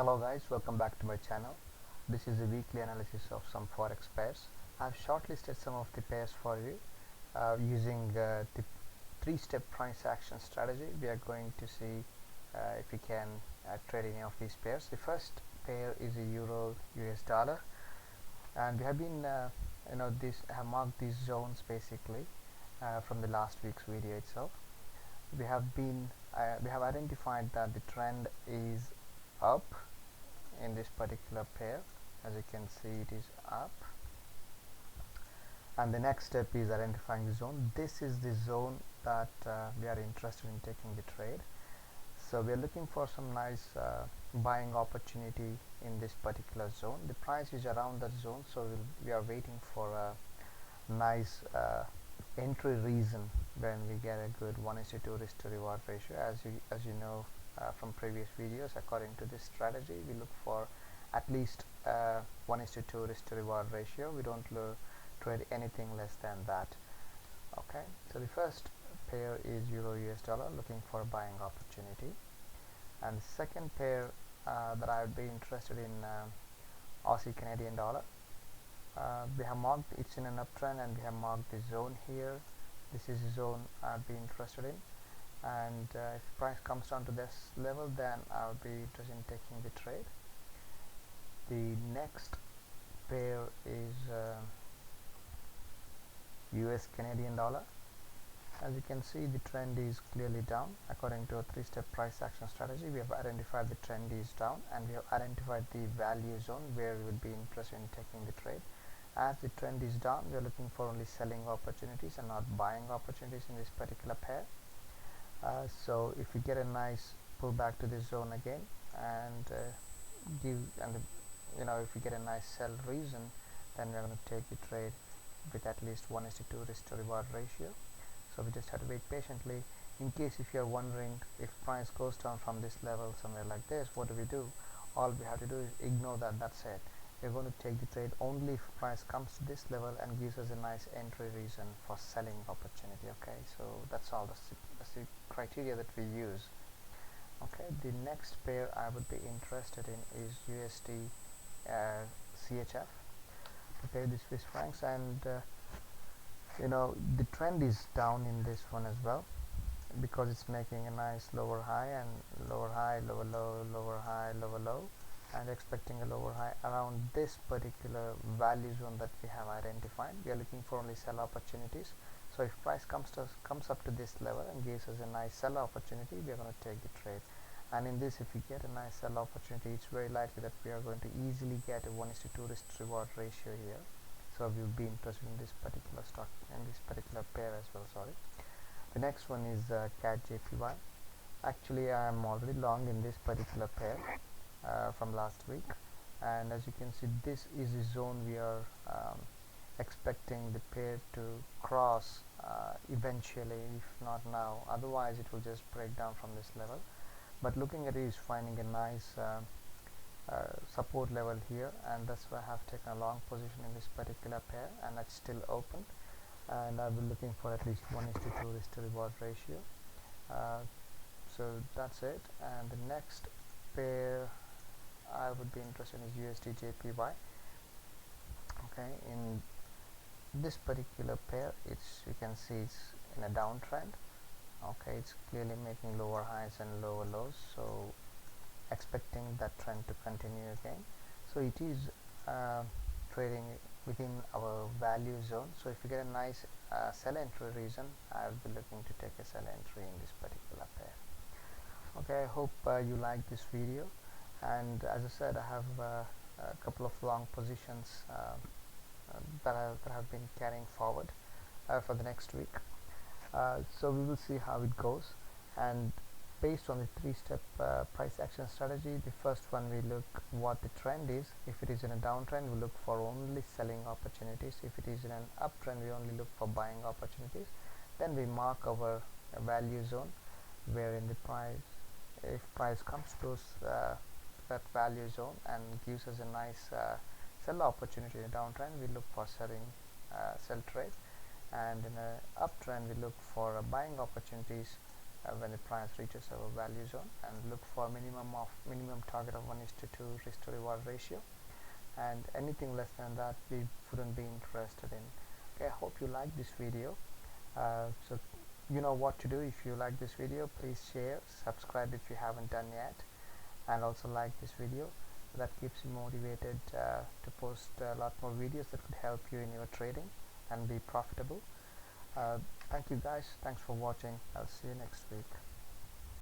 Hello guys, welcome back to my channel. This is a weekly analysis of some forex pairs. I've shortlisted some of the pairs for you using the three-step price action strategy. We are going to see if we can trade any of these pairs. The first pair is a euro US dollar, and we have been have marked these zones basically from the last week's video itself. We have identified that the trend is up in this particular pair. As you can see, it is up, and the next step is identifying the zone. This is the zone that we are interested in taking the trade. So we are looking for some nice buying opportunity in this particular zone. The price is around that zone, so we are waiting for a nice entry reason when we get a good 1:2 risk to reward ratio. As you know from previous videos, according to this strategy, we look for at least 1:2 risk to reward ratio. We don't trade anything less than that. Okay, so the first pair is euro US dollar, looking for a buying opportunity, and the second pair that I would be interested in Aussie Canadian dollar. We have marked it's in an uptrend, and we have marked the zone here. This is the zone I'd be interested in, and if the price comes down to this level, then I would be interested in taking the trade. The next pair is US Canadian dollar. As you can see, the trend is clearly down. According to a three-step price action strategy, we have identified the trend is down, and we have identified the value zone where we would be interested in taking the trade. As the trend is down, we are looking for only selling opportunities and not buying opportunities in this particular pair. So if we get a nice pullback to this zone again, and if we get a nice sell reason, then we're going to take the trade with at least 1:2 risk to reward ratio. So we just have to wait patiently. In case if you are wondering if price goes down from this level somewhere like this, what do we do? All we have to do is ignore that. That's it. We're going to take the trade only if price comes to this level and gives us a nice entry reason for selling opportunity. Okay, so that's all. That's the criteria that we use. Okay, the next pair I would be interested in is USDCHF. Okay, the Swiss francs, and the trend is down in this one as well, because it's making a nice lower high and lower high, lower low, lower high, lower low, and expecting a lower high around this particular value zone that we have identified. We are looking for only sell opportunities. So if price comes up to this level and gives us a nice sell opportunity, we are going to take the trade. And in this, if we get a nice sell opportunity, it's very likely that we are going to easily get a 1:2 risk to reward ratio here. So we will be interested in this particular stock and this particular pair as well. Sorry. The next one is CAD JPY. Actually, I am already long in this particular pair from last week, and as you can see, this is the zone we are expecting the pair to cross eventually, if not now. Otherwise, it will just break down from this level. But looking at it, is finding a nice support level here, and that's why I have taken a long position in this particular pair, and it's still open, and I'll be looking for at least 1:2 risk to reward ratio. So that's it. And the next pair I would be interested in is USDJPY. Okay, in this particular pair, you can see it's in a downtrend. Okay, it's clearly making lower highs and lower lows, so expecting that trend to continue again. So it is trading within our value zone. So if you get a nice sell entry reason, I will be looking to take a sell entry in this particular pair. Okay, I hope you like this video, and as I said, I have a couple of long positions that I have been carrying forward for the next week. So we will see how it goes, and based on the three-step price action strategy, the first one, we look what the trend is. If it is in a downtrend, we look for only selling opportunities. If it is in an uptrend, we only look for buying opportunities. Then we mark our value zone, wherein the price, if price comes to that value zone and gives us a nice sell opportunity in a downtrend, we look for sell trade, and in an uptrend we look for buying opportunities when the price reaches our value zone, and look for minimum target of 1:2 risk to reward ratio, and anything less than that we wouldn't be interested in. Okay, I hope you like this video. So you know what to do. If you like this video, please share, subscribe if you haven't done yet, and also like this video. That keeps you motivated to post a lot more videos that could help you in your trading and be profitable. Thank you guys, thanks for watching. I'll see you next week.